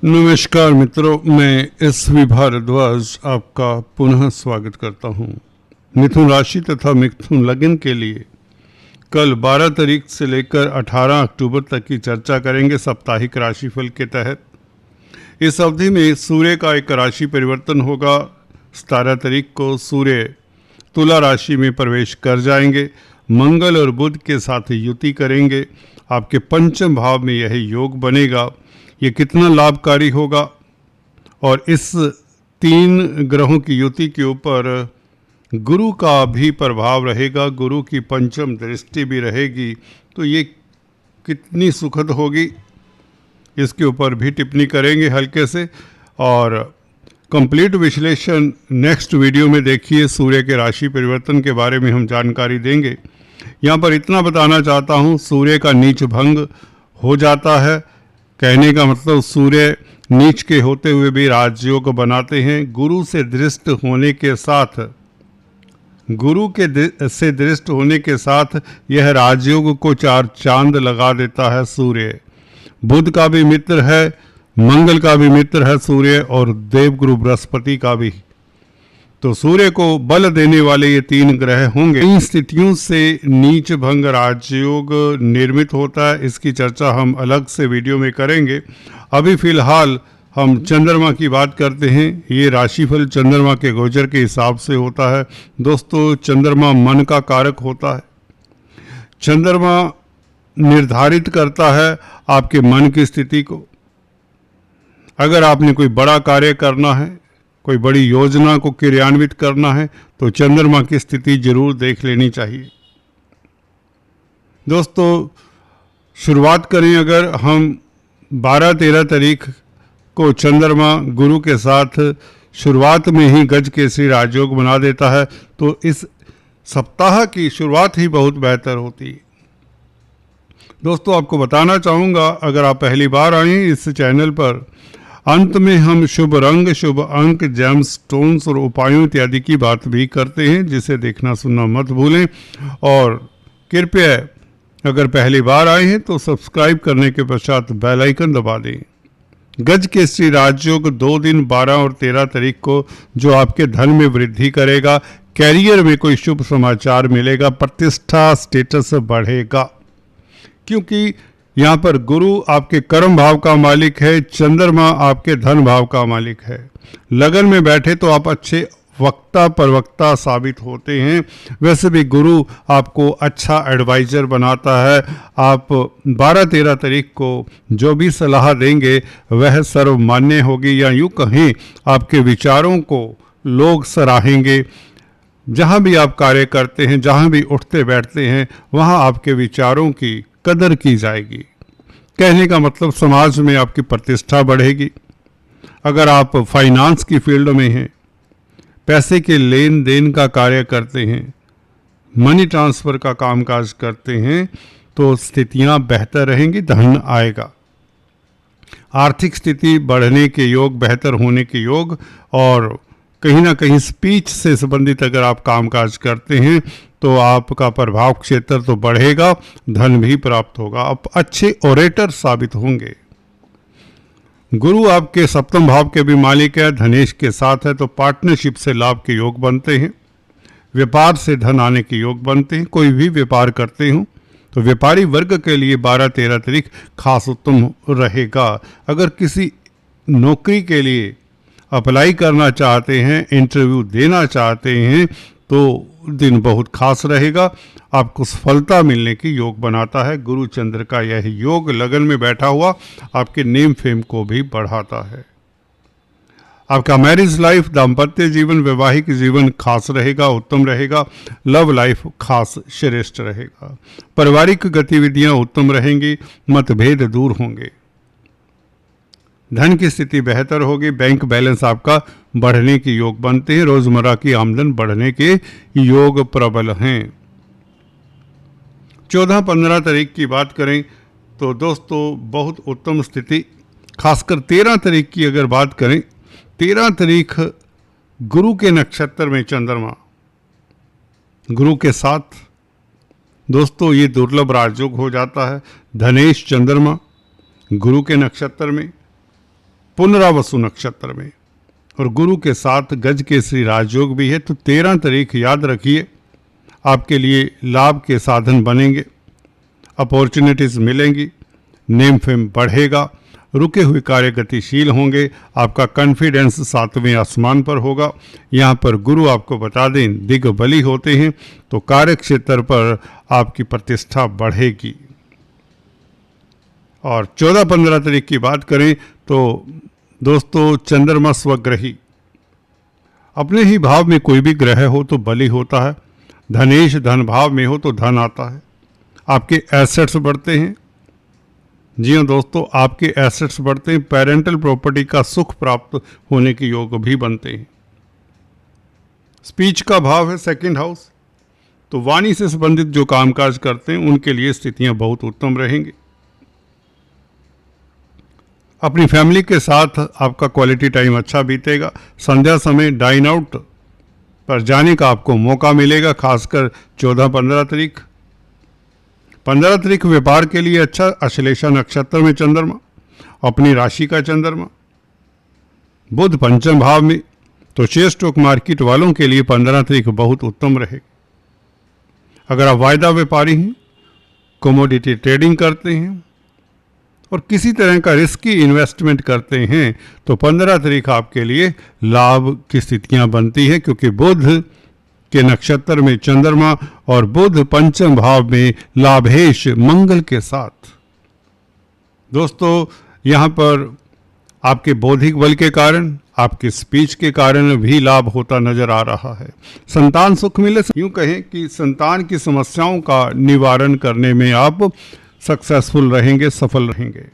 नमस्कार मित्रों, मैं SV भारद्वाज आपका पुनः स्वागत करता हूं। मिथुन राशि तथा मिथुन लग्न के लिए कल 12 तारीख से लेकर 18 अक्टूबर तक की चर्चा करेंगे साप्ताहिक राशिफल के तहत। इस अवधि में सूर्य का एक राशि परिवर्तन होगा। 17 तारीख को सूर्य तुला राशि में प्रवेश कर जाएंगे। मंगल और बुध के साथ युति करेंगे। आपके पंचम भाव में यह योग बनेगा। ये कितना लाभकारी होगा और इस तीन ग्रहों की युति के ऊपर गुरु का भी प्रभाव रहेगा, गुरु की पंचम दृष्टि भी रहेगी, तो ये कितनी सुखद होगी इसके ऊपर भी टिप्पणी करेंगे हल्के से। और कंप्लीट विश्लेषण नेक्स्ट वीडियो में देखिए। सूर्य के राशि परिवर्तन के बारे में हम जानकारी देंगे। यहाँ पर इतना बताना चाहता हूँ, सूर्य का नीच भंग हो जाता है। कहने का मतलब सूर्य नीच के होते हुए भी राजयोग बनाते हैं। गुरु से दृष्ट होने के साथ यह राजयोग को चार चांद लगा देता है। सूर्य बुध का भी मित्र है, मंगल का भी मित्र है सूर्य, और देवगुरु बृहस्पति का भी। तो सूर्य को बल देने वाले ये तीन ग्रह होंगे। इन स्थितियों से नीच भंग राजयोग निर्मित होता है। इसकी चर्चा हम अलग से वीडियो में करेंगे। अभी फिलहाल हम चंद्रमा की बात करते हैं। ये राशिफल चंद्रमा के गोचर के हिसाब से होता है। दोस्तों, चंद्रमा मन का कारक होता है। चंद्रमा निर्धारित करता है आपके मन की स्थिति को। अगर आपने कोई बड़ा कार्य करना है, कोई बड़ी योजना को क्रियान्वित करना है, तो चंद्रमा की स्थिति जरूर देख लेनी चाहिए। दोस्तों, शुरुआत करें। अगर हम 12-13 तारीख को चंद्रमा गुरु के साथ शुरुआत में ही गज केसरी राजयोग बना देता है, तो इस सप्ताह की शुरुआत ही बहुत बेहतर होती है। दोस्तों, आपको बताना चाहूँगा, अगर आप पहली बार आए हैं इस चैनल पर, अंत में हम शुभ रंग, शुभ अंक, जेम स्टोन्स और उपायों इत्यादि की बात भी करते हैं, जिसे देखना सुनना मत भूलें। और कृपया अगर पहली बार आए हैं तो सब्सक्राइब करने के पश्चात बेल आइकन दबा दें। गज केसरी राजयोग 2 दिन 12 और 13 तारीख को, जो आपके धन में वृद्धि करेगा, कैरियर में कोई शुभ समाचार मिलेगा, प्रतिष्ठा स्टेटस बढ़ेगा। क्योंकि यहाँ पर गुरु आपके कर्म भाव का मालिक है, चंद्रमा आपके धन भाव का मालिक है। लगन में बैठे तो आप अच्छे वक्ता प्रवक्ता साबित होते हैं। वैसे भी गुरु आपको अच्छा एडवाइजर बनाता है। आप 12-13 तारीख को जो भी सलाह देंगे वह सर्वमान्य होगी, या यूँ कहें आपके विचारों को लोग सराहेंगे। जहाँ भी आप कार्य करते हैं, जहाँ भी उठते बैठते हैं, वहाँ आपके विचारों की कदर की जाएगी। कहने का मतलब समाज में आपकी प्रतिष्ठा बढ़ेगी। अगर आप फाइनेंस की फील्ड में हैं, पैसे के लेन देन का कार्य करते हैं, मनी ट्रांसफ़र का कामकाज करते हैं, तो स्थितियां बेहतर रहेंगी, धन आएगा। आर्थिक स्थिति बढ़ने के योग, बेहतर होने के योग, और कहीं ना कहीं स्पीच से संबंधित अगर आप कामकाज करते हैं तो आपका प्रभाव क्षेत्र तो बढ़ेगा, धन भी प्राप्त होगा। आप अच्छे ओरेटर साबित होंगे। गुरु आपके सप्तम भाव के भी मालिक है, धनेश के साथ है, तो पार्टनरशिप से लाभ के योग बनते हैं। व्यापार से धन आने के योग बनते हैं। कोई भी व्यापार करते हो तो व्यापारी वर्ग के लिए 12-13 तारीख खास उत्तम रहेगा। अगर किसी नौकरी के लिए अप्लाई करना चाहते हैं, इंटरव्यू देना चाहते हैं, तो दिन बहुत खास रहेगा। आपको सफलता मिलने की योग बनाता है। गुरु चंद्र का यह योग लगन में बैठा हुआ आपके नेम फेम को भी बढ़ाता है। आपका मैरिज लाइफ, दाम्पत्य जीवन, वैवाहिक जीवन खास रहेगा, उत्तम रहेगा। लव लाइफ खास श्रेष्ठ रहेगा। पारिवारिक गतिविधियां उत्तम रहेंगी, मतभेद दूर होंगे। धन की स्थिति बेहतर होगी। बैंक बैलेंस आपका बढ़ने के योग बनते हैं। रोजमर्रा की आमदन बढ़ने के योग प्रबल हैं। 14-15 तारीख की बात करें तो दोस्तों बहुत उत्तम स्थिति, खासकर 13 तारीख की अगर बात करें, 13 तारीख गुरु के नक्षत्र में चंद्रमा गुरु के साथ, दोस्तों ये दुर्लभ राजयोग हो जाता है। धनेश चंद्रमा गुरु के नक्षत्र में, पुनरावसु नक्षत्र में, और गुरु के साथ गज केसरी राजयोग भी है। तो 13 तारीख याद रखिए, आपके लिए लाभ के साधन बनेंगे, अपॉर्चुनिटीज़ मिलेंगी, नेम फेम बढ़ेगा, रुके हुए कार्य गतिशील होंगे, आपका कॉन्फिडेंस 7वें आसमान पर होगा। यहाँ पर गुरु आपको बता दें दिग्बली होते हैं, तो कार्य क्षेत्र पर आपकी प्रतिष्ठा बढ़ेगी। और 14-15 तारीख की बात करें तो दोस्तों, चंद्रमा स्वग्रही, अपने ही भाव में कोई भी ग्रह हो तो बली होता है। धनेश धन भाव में हो तो धन आता है, आपके एसेट्स बढ़ते हैं। जी हाँ दोस्तों, आपके एसेट्स बढ़ते हैं, पेरेंटल प्रॉपर्टी का सुख प्राप्त होने के योग भी बनते हैं। स्पीच का भाव है सेकंड हाउस, तो वाणी से संबंधित जो कामकाज करते हैं उनके लिए स्थितियां बहुत उत्तम रहेंगी। अपनी फैमिली के साथ आपका क्वालिटी टाइम अच्छा बीतेगा। संध्या समय डाइन आउट पर जाने का आपको मौका मिलेगा, खासकर 14-15 तारीख। 15 तारीख व्यापार के लिए अच्छा, अश्लेषा नक्षत्र में चंद्रमा, अपनी राशि का चंद्रमा, बुध पंचम भाव में, तो शेयर स्टॉक मार्केट वालों के लिए 15 तारीख बहुत उत्तम रहेगी। अगर आप वायदा व्यापारी हैं, कमोडिटी ट्रेडिंग करते हैं और किसी तरह का रिस्की इन्वेस्टमेंट करते हैं, तो 15 तारीख आपके लिए लाभ की स्थितियां बनती है, क्योंकि बुध के नक्षत्र में चंद्रमा और बुध पंचम भाव में लाभेश मंगल के साथ। दोस्तों, यहाँ पर आपके बौद्धिक बल के कारण, आपकी स्पीच के कारण भी लाभ होता नजर आ रहा है। संतान सुख मिले, यूं कहें कि संतान की समस्याओं का निवारण करने में आप सक्सेसफुल रहेंगे, सफल रहेंगे।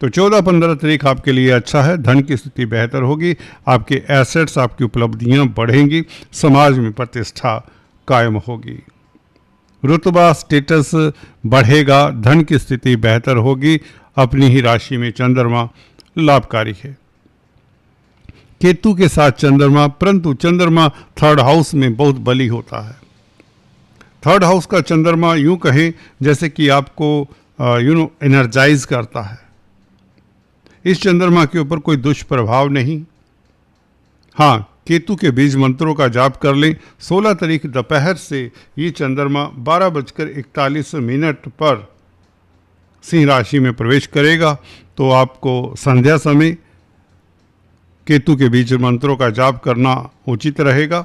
तो 14-15 तारीख आपके लिए अच्छा है। धन की स्थिति बेहतर होगी, आपके एसेट्स, आपकी उपलब्धियां बढ़ेंगी, समाज में प्रतिष्ठा कायम होगी, रुतबा स्टेटस बढ़ेगा, धन की स्थिति बेहतर होगी। अपनी ही राशि में चंद्रमा लाभकारी है। केतु के साथ चंद्रमा, परंतु चंद्रमा थर्ड हाउस में बहुत बली होता है। थर्ड हाउस का चंद्रमा यूं कहें जैसे कि आपको एनर्जाइज करता है। इस चंद्रमा के ऊपर कोई दुष्प्रभाव नहीं। हाँ, केतु के बीज मंत्रों का जाप कर लें। 16 तारीख दोपहर से ये चंद्रमा 12:41 पर सिंह राशि में प्रवेश करेगा, तो आपको संध्या समय केतु के बीज मंत्रों का जाप करना उचित रहेगा।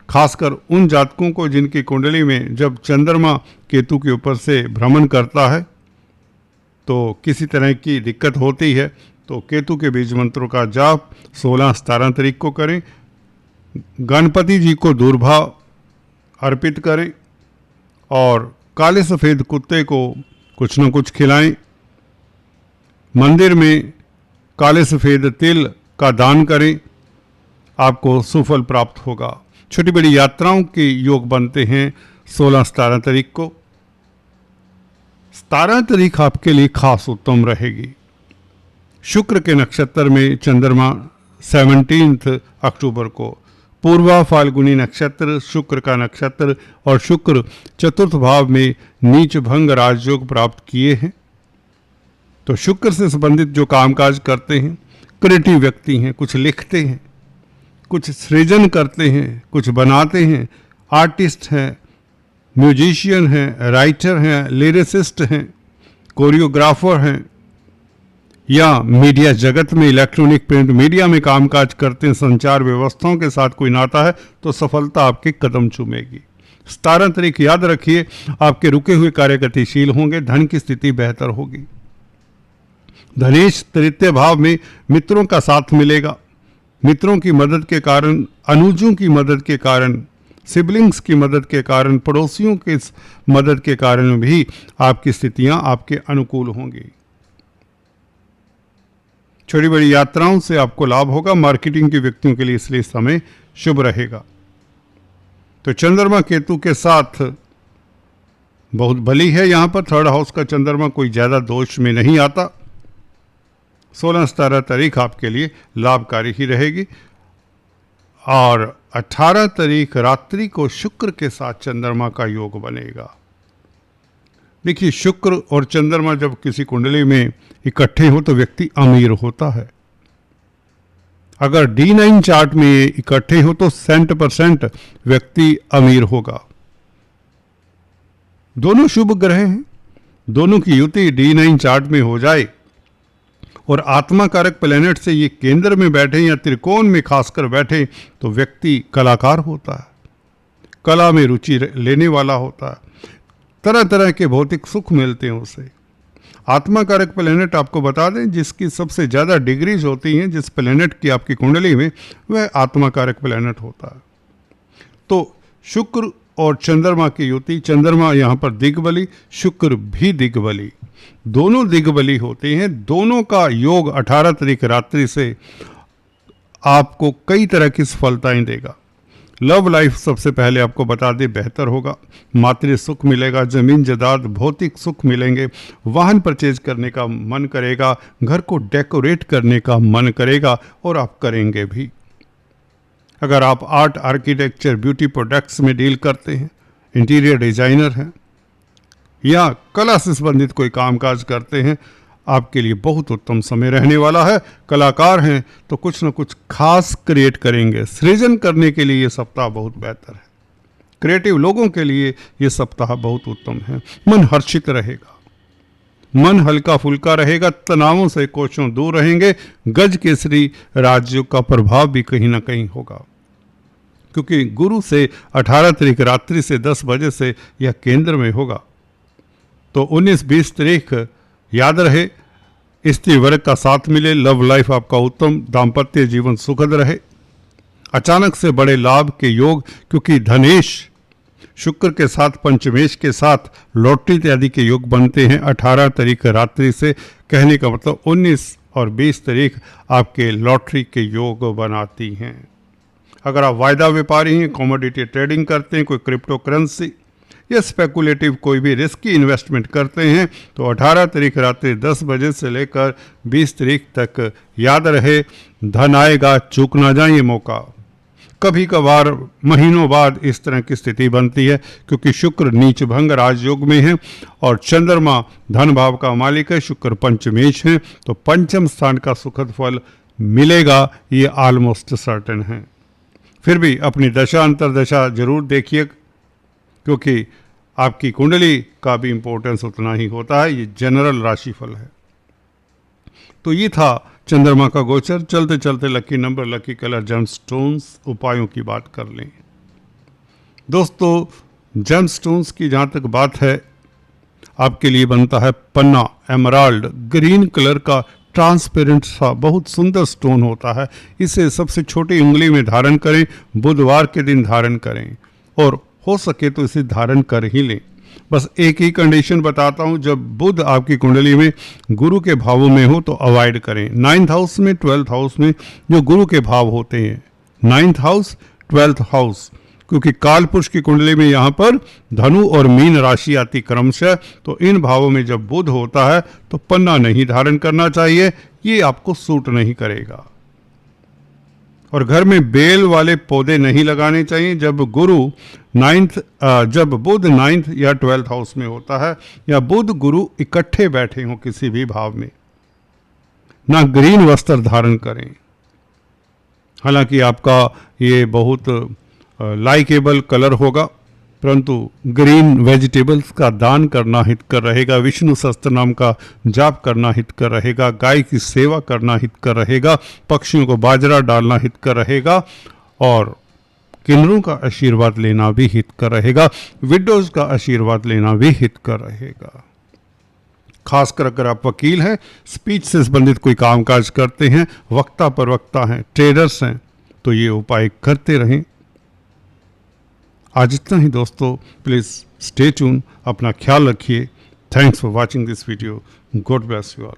खासकर उन जातकों को जिनकी कुंडली में जब चंद्रमा केतु के ऊपर से भ्रमण करता है तो किसी तरह की दिक्कत होती है, तो केतु के बीज मंत्रों का जाप 16-17 तारीख को करें। गणपति जी को दूर्भा अर्पित करें और काले सफ़ेद कुत्ते को कुछ न कुछ खिलाएं। मंदिर में काले सफ़ेद तिल का दान करें, आपको सुफल प्राप्त होगा। छोटी बड़ी यात्राओं के योग बनते हैं 16-17 तारीख को। 17 तारीख आपके लिए खास उत्तम रहेगी। शुक्र के नक्षत्र में चंद्रमा 17 अक्टूबर को, पूर्वा फाल्गुनी नक्षत्र शुक्र का नक्षत्र, और शुक्र चतुर्थ भाव में नीच भंग राजयोग प्राप्त किए हैं। तो शुक्र से संबंधित जो कामकाज करते हैं, क्रिएटिव व्यक्ति हैं, कुछ लिखते हैं, कुछ सृजन करते हैं, कुछ बनाते हैं, आर्टिस्ट हैं, म्यूजिशियन हैं, राइटर हैं, लिरिसिस्ट हैं, कोरियोग्राफर हैं, या मीडिया जगत में इलेक्ट्रॉनिक प्रिंट मीडिया में कामकाज करते हैं, संचार व्यवस्थाओं के साथ कोई नाता है, तो सफलता आपके कदम चूमेगी। 17 तारीख याद रखिए, आपके रुके हुए कार्य गतिशील होंगे, धन की स्थिति बेहतर होगी। धनेश तृतीय भाव में मित्रों का साथ मिलेगा। मित्रों की मदद के कारण, अनुजों की मदद के कारण, सिबलिंग्स की मदद के कारण, पड़ोसियों की मदद के कारण भी आपकी स्थितियां आपके अनुकूल होंगी। छोटी बड़ी यात्राओं से आपको लाभ होगा। मार्केटिंग के व्यक्तियों के लिए इसलिए समय शुभ रहेगा। तो चंद्रमा केतु के साथ बहुत बली है। यहाँ पर थर्ड हाउस का चंद्रमा कोई ज़्यादा दोष में नहीं आता। 16-17 तारीख आपके लिए लाभकारी ही रहेगी। और 18 तारीख रात्रि को शुक्र के साथ चंद्रमा का योग बनेगा। देखिए, शुक्र और चंद्रमा जब किसी कुंडली में इकट्ठे हो तो व्यक्ति अमीर होता है। अगर D9 चार्ट में ये इकट्ठे हो तो 100% व्यक्ति अमीर होगा। दोनों शुभ ग्रह हैं, दोनों की युति D9 चार्ट में हो जाए और आत्मा कारक प्लेनेट से ये केंद्र में बैठे या त्रिकोण में खासकर बैठे तो व्यक्ति कलाकार होता है, कला में रुचि लेने वाला होता है, तरह तरह के भौतिक सुख मिलते हैं उसे। आत्मा कारक प्लेनेट आपको बता दें जिसकी सबसे ज़्यादा डिग्रीज होती हैं, जिस प्लेनेट की आपकी कुंडली में, वह आत्मा कारक प्लेनेट होता है। तो शुक्र और चंद्रमा की युति, चंद्रमा यहाँ पर दिग्बली, शुक्र भी दिग्बली, दोनों दिग्बली होते हैं। दोनों का योग 18 तारीख रात्रि से आपको कई तरह की सफलताएं देगा। लव लाइफ सबसे पहले आपको बता दें बेहतर होगा, मातृ सुख मिलेगा, जमीन जायदाद भौतिक सुख मिलेंगे, वाहन परचेज करने का मन करेगा, घर को डेकोरेट करने का मन करेगा और आप करेंगे भी। अगर आप आर्ट, आर्किटेक्चर, ब्यूटी प्रोडक्ट्स में डील करते हैं, इंटीरियर डिजाइनर हैं या कला से संबंधित कोई कामकाज करते हैं, आपके लिए बहुत उत्तम समय रहने वाला है। कलाकार हैं तो कुछ न कुछ खास क्रिएट करेंगे, सृजन करने के लिए ये सप्ताह बहुत बेहतर है। क्रिएटिव लोगों के लिए ये सप्ताह बहुत उत्तम है। मन हर्षित रहेगा, मन हल्का फुल्का रहेगा, तनावों से कोसों दूर रहेंगे। गज केसरी राजयोग का प्रभाव भी कहीं ना कहीं होगा, क्योंकि गुरु से 18 तारीख रात्रि से 10 बजे से यह केंद्र में होगा। तो 19-20 तारीख याद रहे, स्त्री वर्ग का साथ मिले, लव लाइफ आपका उत्तम, दाम्पत्य जीवन सुखद रहे, अचानक से बड़े लाभ के योग, क्योंकि धनेश शुक्र के साथ पंचमेश के साथ लॉटरी इत्यादि के योग बनते हैं 18 तारीख रात्रि से। कहने का मतलब 19 और 20 तारीख आपके लॉटरी के योग बनाती हैं। अगर आप वायदा व्यापारी हैं, कमोडिटी ट्रेडिंग करते हैं, कोई क्रिप्टो करेंसी या स्पेकुलेटिव कोई भी रिस्की इन्वेस्टमेंट करते हैं, तो 18 तारीख रात्रि 10 बजे से लेकर 20 तारीख तक याद रहे, धन आएगा, चूक ना जाए ये मौका। कभी कभार महीनों बाद इस तरह की स्थिति बनती है, क्योंकि शुक्र नीच भंग राजयोग में है और चंद्रमा धन भाव का मालिक है, शुक्र पंचमेश है, तो पंचम स्थान का सुखद फल मिलेगा, ये ऑलमोस्ट सर्टेन है। फिर भी अपनी दशा अंतरदशा जरूर देखिए, क्योंकि आपकी कुंडली का भी इंपॉर्टेंस उतना ही होता है। ये जनरल राशिफल है। तो ये था चंद्रमा का गोचर। चलते चलते lucky number, lucky colour, gemstones, उपायों की बात कर लें। दोस्तों, जेमस्टोन्स की जहाँ तक बात है, आपके लिए बनता है पन्ना, एमराल्ड, ग्रीन कलर का ट्रांसपेरेंट सा बहुत सुंदर स्टोन होता है। इसे सबसे छोटी उंगली में धारण करें, बुधवार के दिन धारण करें और हो सके तो इसे धारण कर ही लें। बस एक ही कंडीशन बताता हूं, जब बुध आपकी कुंडली में गुरु के भावों में हो तो अवॉइड करें। 9th हाउस में, 12th हाउस में जो गुरु के भाव होते हैं, 9th हाउस, 12th हाउस, क्योंकि काल पुरुष की कुंडली में यहाँ पर धनु और मीन राशि आती क्रमशः, तो इन भावों में जब बुध होता है तो पन्ना नहीं धारण करना चाहिए, ये आपको सूट नहीं करेगा। और घर में बेल वाले पौधे नहीं लगाने चाहिए जब जब बुध 9th या 12th हाउस में होता है, या बुध गुरु इकट्ठे बैठे हों किसी भी भाव में। ना ग्रीन वस्त्र धारण करें। हालांकि आपका ये बहुत लाइकेबल कलर होगा, परंतु ग्रीन वेजिटेबल्स का दान करना हितकर रहेगा, विष्णु सहस्त्र नाम का जाप करना हितकर रहेगा, गाय की सेवा करना हितकर रहेगा, पक्षियों को बाजरा डालना हितकर रहेगा और किन्नरों का आशीर्वाद लेना भी हितकर रहेगा, विडोज का आशीर्वाद लेना भी हितकर रहेगा। खासकर अगर आप वकील हैं, स्पीच से संबंधित कोई कामकाज करते हैं, वक्ता प्रवक्ता हैं, ट्रेडर्स हैं, तो ये उपाय करते रहें। आज इतना ही दोस्तों, प्लीज़ स्टे ट्यून, अपना ख्याल रखिए। Thanks for watching this video. God bless you all.